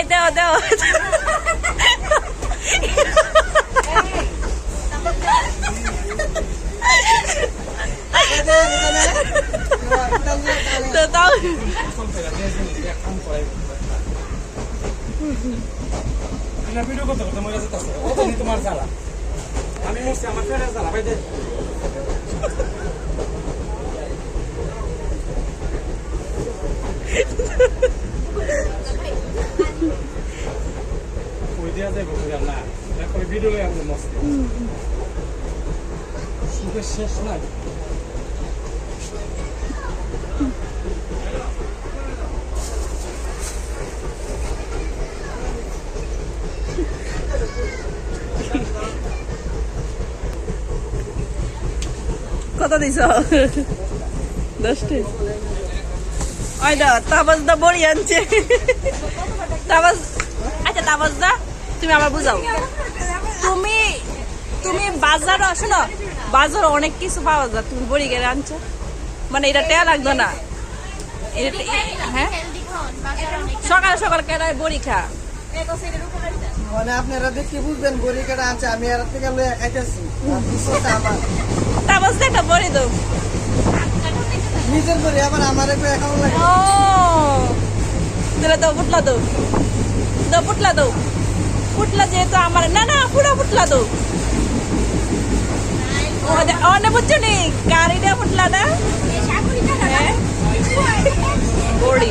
এই দেও দেও তো তাও ভিডিও করতে করতে মরে যেতে তোমার জ্বালা আমি মরছি আমার ফেরার জ্বালা ভাই ওই দেওয়া যাবো না তারপরে ভিডিও আমি মস্তি সুখের শেষ নাই কত দিছ 10 ওই দা তাবাজ দা বড়ি আনছে তাবাজ আচ্ছা তাবাজ দা তুমি আবার বুঝাও তুমি তুমি বাজারে আসো না বাজারে অনেক কিছু পাওয়া যায় তুমি বড়ি গেলে আনছো মানে এটা টেয়া লাগতো না হ্যাঁ সকাল সকাল কেনায় বড়ি খা মানে আপনারা দেখে বুঝবেন বড়ি কেটে আনছে আমি আর থেকে লয়ে খাইতেছি আমার তাবাজ দা একটা বড়ি দাও নিজের বড়ি আবার আমারে কই এখন লাগে ও দিলে দাও পুটলা দাও দাও পুটলা দাও পুটলা যেহেতু আমার না না পুরো পুটলা দাও অনে বুঝছো নি গাড়িটা পুটলা না বড়ি